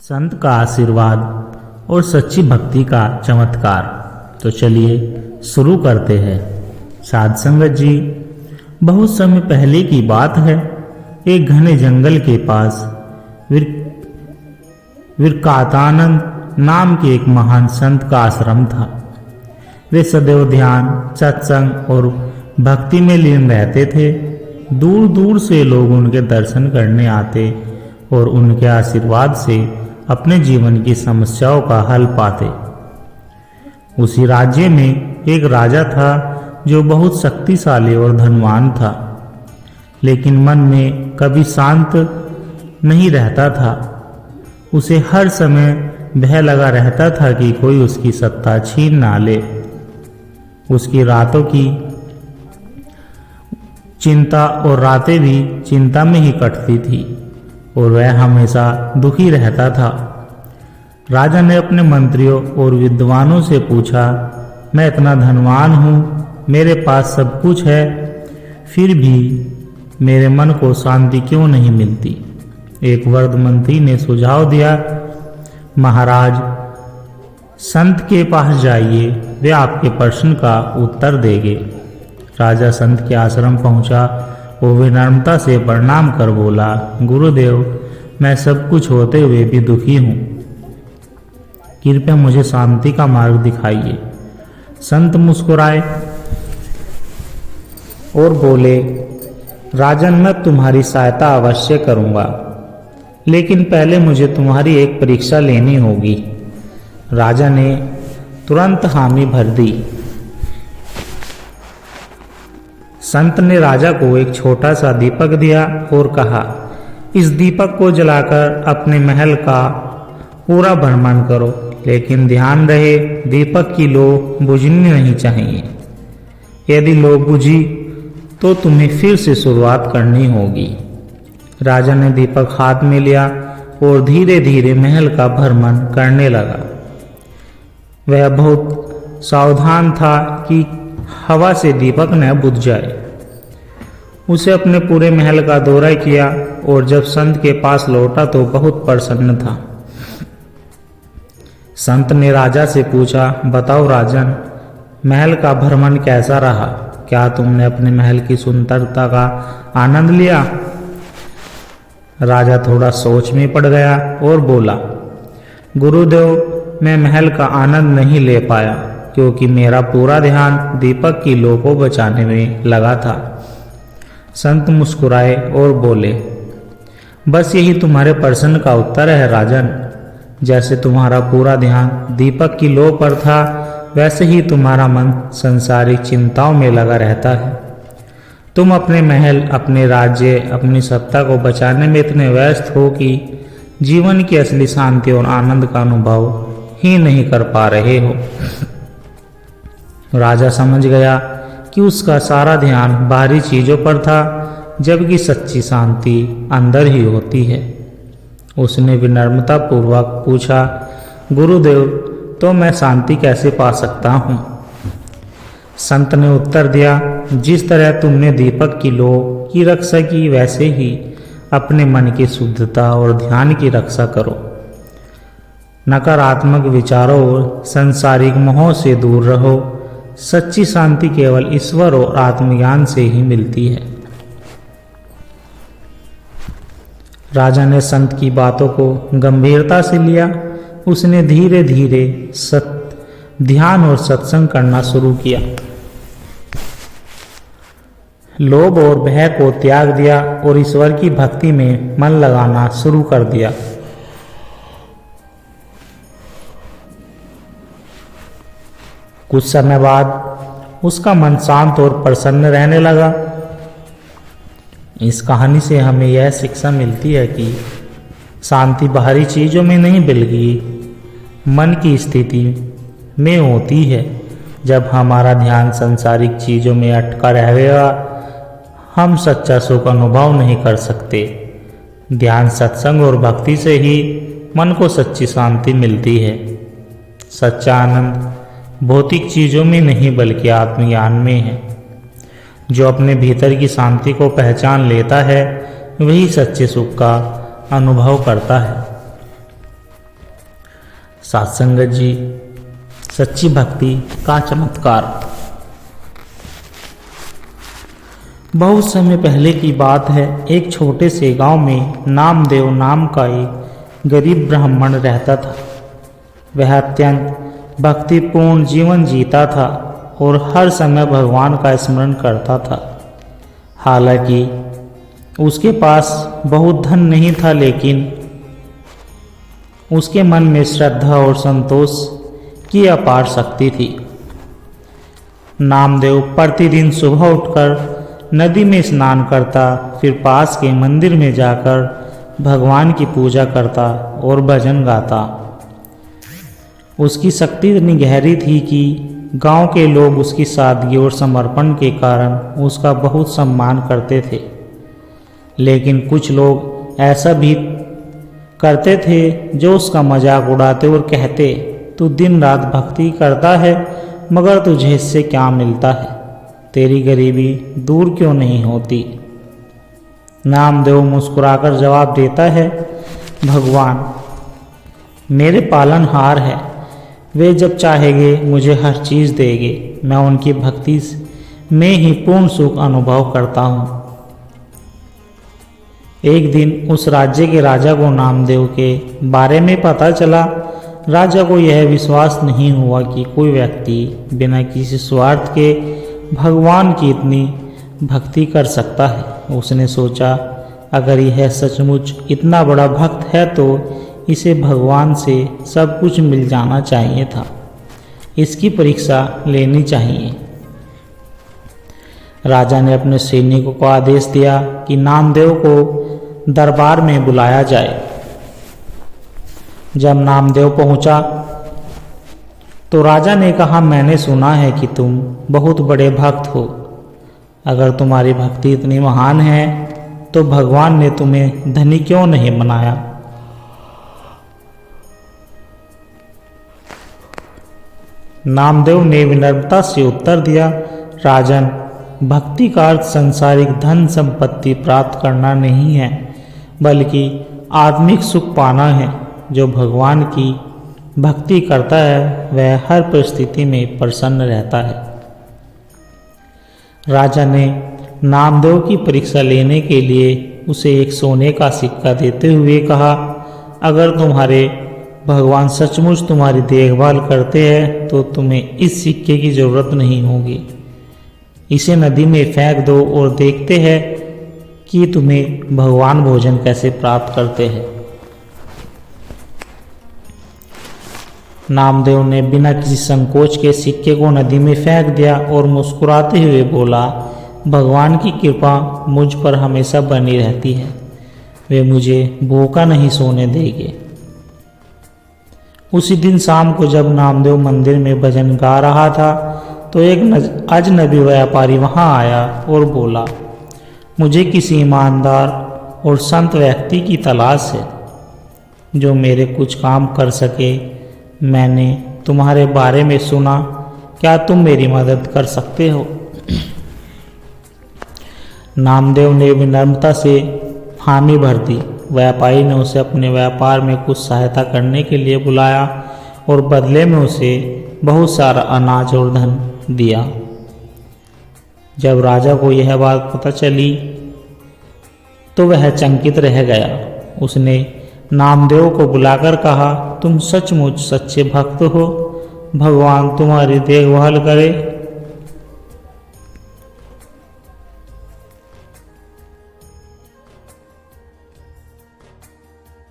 संत का आशीर्वाद और सच्ची भक्ति का चमत्कार। तो चलिए शुरू करते हैं। साध संगत जी, बहुत समय पहले की बात है। एक घने जंगल के पास विरकातानंद नाम के एक महान संत का आश्रम था। वे सदैव ध्यान, सत्संग और भक्ति में लीन रहते थे। दूर दूर से लोग उनके दर्शन करने आते और उनके आशीर्वाद से अपने जीवन की समस्याओं का हल पाते। उसी राज्य में एक राजा था जो बहुत शक्तिशाली और धनवान था, लेकिन मन में कभी शांत नहीं रहता था। उसे हर समय भय लगा रहता था कि कोई उसकी सत्ता छीन ना ले। उसकी रातों की चिंता और रातें भी चिंता में ही कटती थी और वह हमेशा दुखी रहता था। राजा ने अपने मंत्रियों और विद्वानों से पूछा, मैं इतना धनवान हूँ, मेरे पास सब कुछ है, फिर भी मेरे मन को शांति क्यों नहीं मिलती। एक वृद्ध मंत्री ने सुझाव दिया, महाराज, संत के पास जाइए, वे आपके प्रश्न का उत्तर देंगे। राजा संत के आश्रम पहुंचा। वो विनम्रता से प्रणाम कर बोला, गुरुदेव, मैं सब कुछ होते हुए भी दुखी हूँ, कृपया मुझे शांति का मार्ग दिखाइए। संत मुस्कुराए और बोले, राजन, मैं तुम्हारी सहायता अवश्य करूँगा, लेकिन पहले मुझे तुम्हारी एक परीक्षा लेनी होगी। राजा ने तुरंत हामी भर दी। संत ने राजा को एक छोटा सा दीपक दिया और कहा, इस दीपक को जलाकर अपने महल का पूरा भ्रमण करो, लेकिन ध्यान रहे दीपक की लौ बुझनी नहीं चाहिए। यदि लौ बुझी तो तुम्हें फिर से शुरुआत करनी होगी। राजा ने दीपक हाथ में लिया और धीरे धीरे महल का भ्रमण करने लगा। वह बहुत सावधान था कि हवा से दीपक न बुझ जाए। उसे अपने पूरे महल का दौरा किया और जब संत के पास लौटा तो बहुत प्रसन्न था। संत ने राजा से पूछा, बताओ राजन, महल का भ्रमण कैसा रहा? क्या तुमने अपने महल की सुंदरता का आनंद लिया? राजा थोड़ा सोच में पड़ गया और बोला, गुरुदेव, मैं महल का आनंद नहीं ले पाया क्योंकि मेरा पूरा ध्यान दीपक की लौ को बचाने में लगा था। संत मुस्कुराए और बोले, बस यही तुम्हारे प्रश्न का उत्तर है राजन। जैसे तुम्हारा पूरा ध्यान दीपक की लौ पर था, वैसे ही तुम्हारा मन संसारिक चिंताओं में लगा रहता है। तुम अपने महल, अपने राज्य, अपनी सत्ता को बचाने में इतने व्यस्त हो कि जीवन की असली शांति और आनंद का अनुभव ही नहीं कर पा रहे हो। राजा समझ गया कि उसका सारा ध्यान बाहरी चीजों पर था, जबकि सच्ची शांति अंदर ही होती है। उसने विनम्रता पूर्वक पूछा, गुरुदेव, तो मैं शांति कैसे पा सकता हूँ? संत ने उत्तर दिया, जिस तरह तुमने दीपक की लौ की रक्षा की, वैसे ही अपने मन की शुद्धता और ध्यान की रक्षा करो। नकारात्मक विचारों और सांसारिक मोह से दूर रहो। सच्ची शांति केवल ईश्वर और आत्मज्ञान से ही मिलती है। राजा ने संत की बातों को गंभीरता से लिया। उसने धीरे धीरे ध्यान और सत्संग करना शुरू किया। लोभ और भय को त्याग दिया और ईश्वर की भक्ति में मन लगाना शुरू कर दिया। कुछ समय बाद उसका मन शांत और प्रसन्न रहने लगा। इस कहानी से हमें यह शिक्षा मिलती है कि शांति बाहरी चीजों में नहीं बल्कि मन की स्थिति में होती है। जब हमारा ध्यान सांसारिक चीजों में अटका रहेगा, हम सच्चा सुख अनुभव नहीं कर सकते। ध्यान, सत्संग और भक्ति से ही मन को सच्ची शांति मिलती है। सच्चा आनंद भौतिक चीजों में नहीं बल्कि आत्मज्ञान में है। जो अपने भीतर की शांति को पहचान लेता है, वही सच्चे सुख का अनुभव करता है। साथ संगत जी, सच्ची भक्ति का चमत्कार। बहुत समय पहले की बात है। एक छोटे से गांव में नामदेव नाम का एक गरीब ब्राह्मण रहता था। वह अत्यंत भक्तिपूर्ण जीवन जीता था और हर समय भगवान का स्मरण करता था। हालांकि उसके पास बहुत धन नहीं था, लेकिन उसके मन में श्रद्धा और संतोष की अपार शक्ति थी। नामदेव प्रतिदिन सुबह उठकर नदी में स्नान करता, फिर पास के मंदिर में जाकर भगवान की पूजा करता और भजन गाता। उसकी शक्ति इतनी गहरी थी कि गांव के लोग उसकी सादगी और समर्पण के कारण उसका बहुत सम्मान करते थे। लेकिन कुछ लोग ऐसा भी करते थे जो उसका मजाक उड़ाते और कहते, तू दिन रात भक्ति करता है मगर तुझे इससे क्या मिलता है? तेरी गरीबी दूर क्यों नहीं होती? नामदेव मुस्कुराकर जवाब देता है, भगवान मेरे पालनहार है। वे जब चाहेंगे मुझे हर चीज़ देंगे। मैं उनकी भक्ति में ही पूर्ण सुख अनुभव करता हूँ। एक दिन उस राज्य के राजा को नामदेव के बारे में पता चला। राजा को यह विश्वास नहीं हुआ कि कोई व्यक्ति बिना किसी स्वार्थ के भगवान की इतनी भक्ति कर सकता है। उसने सोचा, अगर यह सचमुच इतना बड़ा भक्त है तो इसे भगवान से सब कुछ मिल जाना चाहिए था। इसकी परीक्षा लेनी चाहिए। राजा ने अपने सैनिकों को आदेश दिया कि नामदेव को दरबार में बुलाया जाए। जब नामदेव पहुंचा तो राजा ने कहा, मैंने सुना है कि तुम बहुत बड़े भक्त हो। अगर तुम्हारी भक्ति इतनी महान है तो भगवान ने तुम्हें धनी क्यों नहीं बनाया? नामदेव ने विनम्रता से उत्तर दिया, राजन, भक्ति का अर्थ सांसारिक धन संपत्ति प्राप्त करना नहीं है, बल्कि आत्मिक सुख पाना है। जो भगवान की भक्ति करता है वह हर परिस्थिति में प्रसन्न रहता है। राजा ने नामदेव की परीक्षा लेने के लिए उसे एक सोने का सिक्का देते हुए कहा, अगर तुम्हारे भगवान सचमुच तुम्हारी देखभाल करते हैं तो तुम्हें इस सिक्के की जरूरत नहीं होगी। इसे नदी में फेंक दो और देखते हैं कि तुम्हें भगवान भोजन कैसे प्राप्त करते हैं। नामदेव ने बिना किसी संकोच के सिक्के को नदी में फेंक दिया और मुस्कुराते हुए बोला, भगवान की कृपा मुझ पर हमेशा बनी रहती है। वे मुझे भूखा नहीं सोने देंगे। उसी दिन शाम को जब नामदेव मंदिर में भजन गा रहा था तो एक अजनबी व्यापारी वहां आया और बोला, मुझे किसी ईमानदार और संत व्यक्ति की तलाश है जो मेरे कुछ काम कर सके। मैंने तुम्हारे बारे में सुना, क्या तुम मेरी मदद कर सकते हो? नामदेव ने विनम्रता से हामी भर दी। व्यापारी ने उसे अपने व्यापार में कुछ सहायता करने के लिए बुलाया और बदले में उसे बहुत सारा अनाज और धन दिया। जब राजा को यह बात पता चली तो वह चकित रह गया। उसने नामदेव को बुलाकर कहा, तुम सचमुच सच्चे भक्त हो। भगवान तुम्हारी देखभाल करे।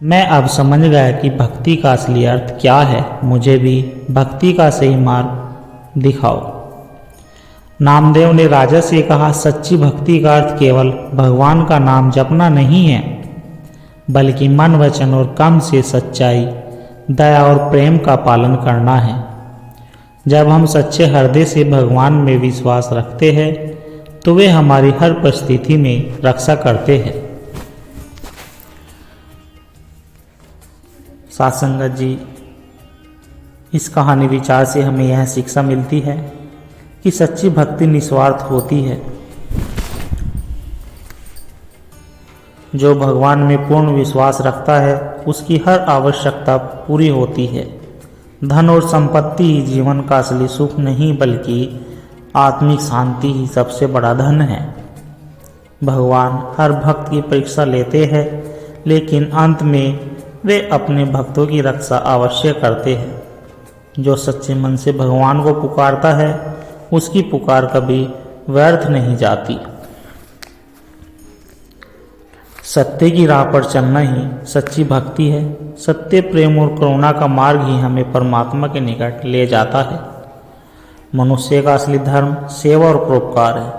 मैं अब समझ गया कि भक्ति का असली अर्थ क्या है। मुझे भी भक्ति का सही मार्ग दिखाओ। नामदेव ने राजा से कहा, सच्ची भक्ति का अर्थ केवल भगवान का नाम जपना नहीं है, बल्कि मन, वचन और कर्म से सच्चाई, दया और प्रेम का पालन करना है। जब हम सच्चे हृदय से भगवान में विश्वास रखते हैं तो वे हमारी हर परिस्थिति में रक्षा करते हैं। साथ संगत जी, इस कहानी विचार से हमें यह शिक्षा मिलती है कि सच्ची भक्ति निस्वार्थ होती है। जो भगवान में पूर्ण विश्वास रखता है उसकी हर आवश्यकता पूरी होती है। धन और संपत्ति ही जीवन का असली सुख नहीं, बल्कि आत्मिक शांति ही सबसे बड़ा धन है। भगवान हर भक्त की परीक्षा लेते हैं, लेकिन अंत में वे अपने भक्तों की रक्षा अवश्य करते हैं। जो सच्चे मन से भगवान को पुकारता है, उसकी पुकार कभी व्यर्थ नहीं जाती। सत्य की राह पर चलना ही सच्ची भक्ति है। सत्य, प्रेम और करुणा का मार्ग ही हमें परमात्मा के निकट ले जाता है। मनुष्य का असली धर्म सेवा और परोपकार है।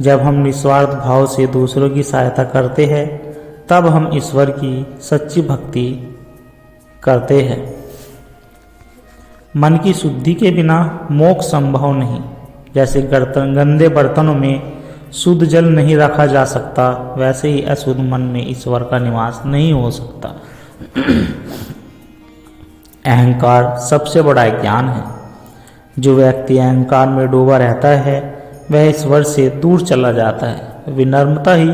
जब हम निस्वार्थ भाव से दूसरों की सहायता करते हैं, तब हम ईश्वर की सच्ची भक्ति करते हैं। मन की शुद्धि के बिना मोक्ष संभव नहीं। जैसे गंदे बर्तनों में शुद्ध जल नहीं रखा जा सकता, वैसे ही अशुद्ध मन में ईश्वर का निवास नहीं हो सकता। अहंकार सबसे बड़ा ज्ञान है। जो व्यक्ति अहंकार में डूबा रहता है, वह ईश्वर से दूर चला जाता है। विनम्रता ही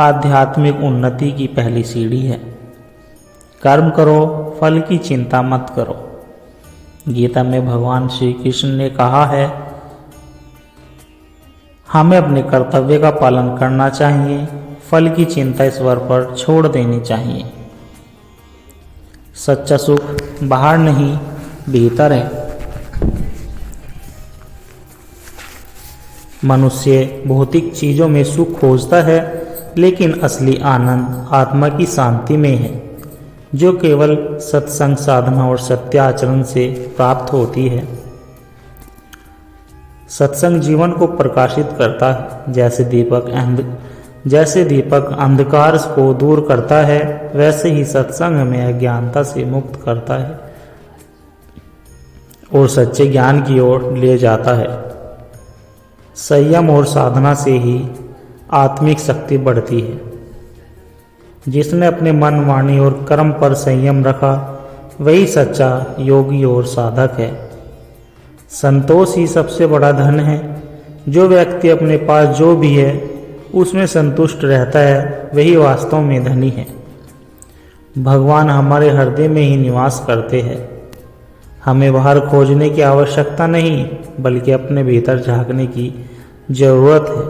आध्यात्मिक उन्नति की पहली सीढ़ी है। कर्म करो, फल की चिंता मत करो। गीता में भगवान श्री कृष्ण ने कहा है, हमें अपने कर्तव्य का पालन करना चाहिए, फल की चिंता ईश्वर पर छोड़ देनी चाहिए। सच्चा सुख बाहर नहीं, भीतर है। मनुष्य भौतिक चीजों में सुख खोजता है, लेकिन असली आनंद आत्मा की शांति में है, जो केवल सत्संग, साधना और सत्य आचरण से प्राप्त होती है। सत्संग जीवन को प्रकाशित करता है। जैसे दीपक अंधकार को दूर करता है, वैसे ही सत्संग हमें अज्ञानता से मुक्त करता है और सच्चे ज्ञान की ओर ले जाता है। संयम और साधना से ही आत्मिक शक्ति बढ़ती है। जिसने अपने मन, वाणी और कर्म पर संयम रखा, वही सच्चा योगी और साधक है। संतोष ही सबसे बड़ा धन है। जो व्यक्ति अपने पास जो भी है उसमें संतुष्ट रहता है, वही वास्तव में धनी है। भगवान हमारे हृदय में ही निवास करते हैं। हमें बाहर खोजने की आवश्यकता नहीं, बल्कि अपने भीतर झांकने की जरूरत है।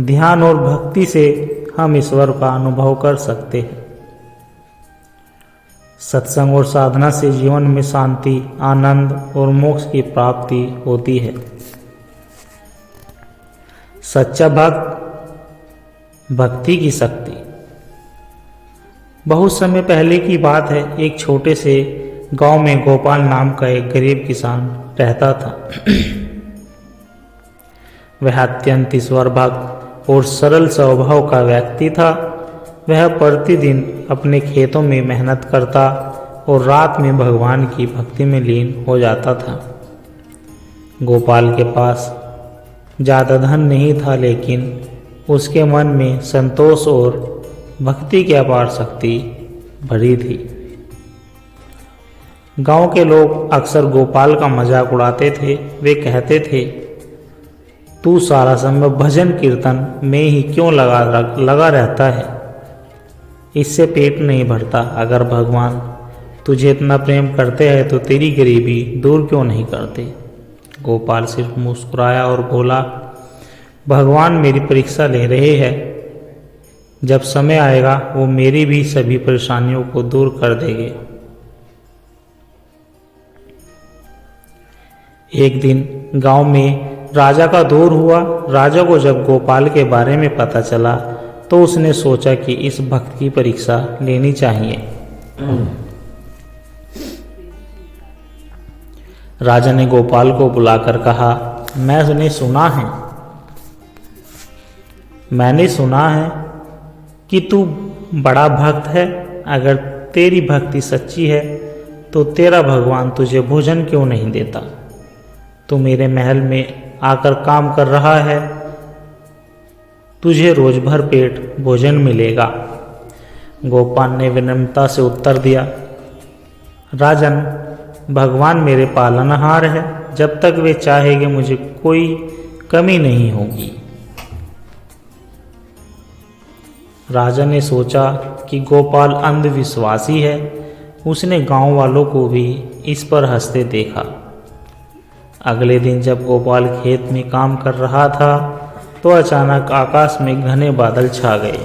ध्यान और भक्ति से हम ईश्वर का अनुभव कर सकते हैं। सत्संग और साधना से जीवन में शांति, आनंद और मोक्ष की प्राप्ति होती है। सच्चा भक्त, भक्ति की शक्ति। बहुत समय पहले की बात है। एक छोटे से गांव में गोपाल नाम का एक गरीब किसान रहता था। वह अत्यंत ईश्वर भक्त और सरल स्वभाव का व्यक्ति था। वह प्रतिदिन अपने खेतों में मेहनत करता और रात में भगवान की भक्ति में लीन हो जाता था। गोपाल के पास ज़्यादा धन नहीं था, लेकिन उसके मन में संतोष और भक्ति की अपार शक्ति भरी थी। गांव के लोग अक्सर गोपाल का मजाक उड़ाते थे। वे कहते थे, तू सारा समय भजन कीर्तन में ही क्यों लगा रहता है? इससे पेट नहीं भरता। अगर भगवान तुझे इतना प्रेम करते हैं तो तेरी गरीबी दूर क्यों नहीं करते? गोपाल सिर्फ मुस्कुराया और बोला, भगवान मेरी परीक्षा ले रहे हैं। जब समय आएगा वो मेरी भी सभी परेशानियों को दूर कर देंगे। एक दिन गांव में राजा का दौर हुआ। राजा को जब गोपाल के बारे में पता चला तो उसने सोचा कि इस भक्त की परीक्षा लेनी चाहिए। राजा ने गोपाल को बुलाकर कहा, मैंने सुना है कि तू बड़ा भक्त है। अगर तेरी भक्ति सच्ची है तो तेरा भगवान तुझे भोजन क्यों नहीं देता? तू मेरे महल में आकर काम कर रहा है, तुझे रोज भर पेट भोजन मिलेगा। गोपाल ने विनम्रता से उत्तर दिया, राजन, भगवान मेरे पालनहार है। जब तक वे चाहेंगे मुझे कोई कमी नहीं होगी। राजा ने सोचा कि गोपाल अंधविश्वासी है, उसने गांव वालों को भी इस पर हंसते देखा। अगले दिन जब गोपाल खेत में काम कर रहा था तो अचानक आकाश में घने बादल छा गए।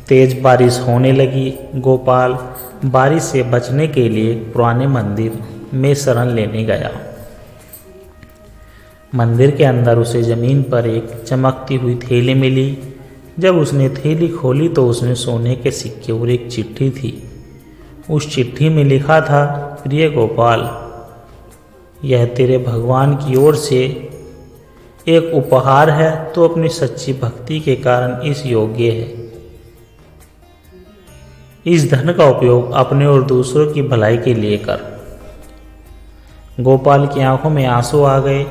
तेज बारिश होने लगी। गोपाल बारिश से बचने के लिए पुराने मंदिर में शरण लेने गया। मंदिर के अंदर उसे जमीन पर एक चमकती हुई थैली मिली। जब उसने थैली खोली तो उसमें सोने के सिक्के और एक चिट्ठी थी। उस चिट्ठी में लिखा था, प्रिय गोपाल, यह तेरे भगवान की ओर से एक उपहार है। तो अपनी सच्ची भक्ति के कारण इस योग्य है। इस धन का उपयोग अपने और दूसरों की भलाई के लिए कर। गोपाल की आंखों में आंसू आ गए।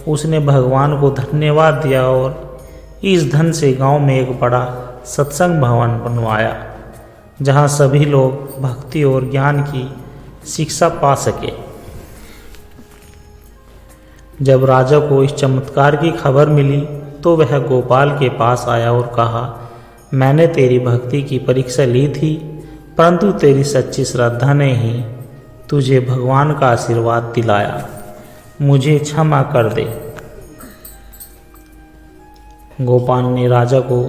उसने भगवान को धन्यवाद दिया और इस धन से गांव में एक बड़ा सत्संग भवन बनवाया, जहां सभी लोग भक्ति और ज्ञान की शिक्षा पा सके। जब राजा को इस चमत्कार की खबर मिली तो वह गोपाल के पास आया और कहा, मैंने तेरी भक्ति की परीक्षा ली थी, परंतु तेरी सच्ची श्रद्धा ने ही तुझे भगवान का आशीर्वाद दिलाया। मुझे क्षमा कर दे। गोपाल ने राजा को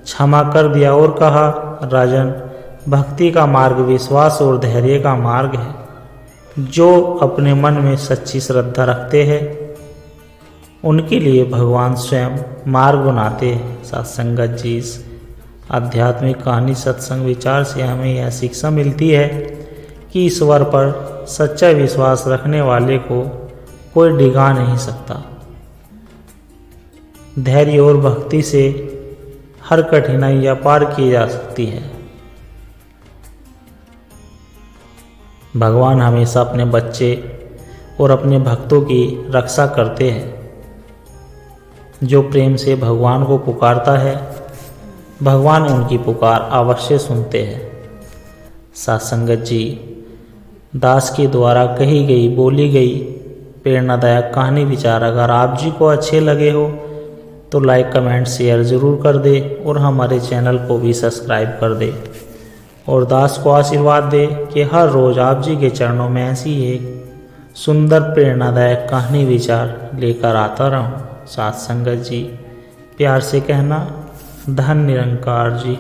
क्षमा कर दिया और कहा, राजन, भक्ति का मार्ग विश्वास और धैर्य का मार्ग है। जो अपने मन में सच्ची श्रद्धा रखते हैं उनके लिए भगवान स्वयं मार्ग बनाते हैं। सत्संगत जी, इस आध्यात्मिक कहानी सत्संग विचार से हमें यह शिक्षा मिलती है कि ईश्वर पर सच्चा विश्वास रखने वाले को कोई डिगा नहीं सकता। धैर्य और भक्ति से हर कठिनाइयां पार की जा सकती है। भगवान हमेशा अपने बच्चे और अपने भक्तों की रक्षा करते हैं। जो प्रेम से भगवान को पुकारता है, भगवान उनकी पुकार अवश्य सुनते हैं। सत्संगत जी, दास के द्वारा कही गई बोली गई प्रेरणादायक कहानी विचार अगर आप जी को अच्छे लगे हो तो लाइक कमेंट शेयर ज़रूर कर दे और हमारे चैनल को भी सब्सक्राइब कर दे और दास को आशीर्वाद दे कि हर रोज़ आप जी के चरणों में ऐसी एक सुंदर प्रेरणादायक कहानी विचार लेकर आता रहूं। सत्संगत जी, प्यार से कहना, धन निरंकार जी।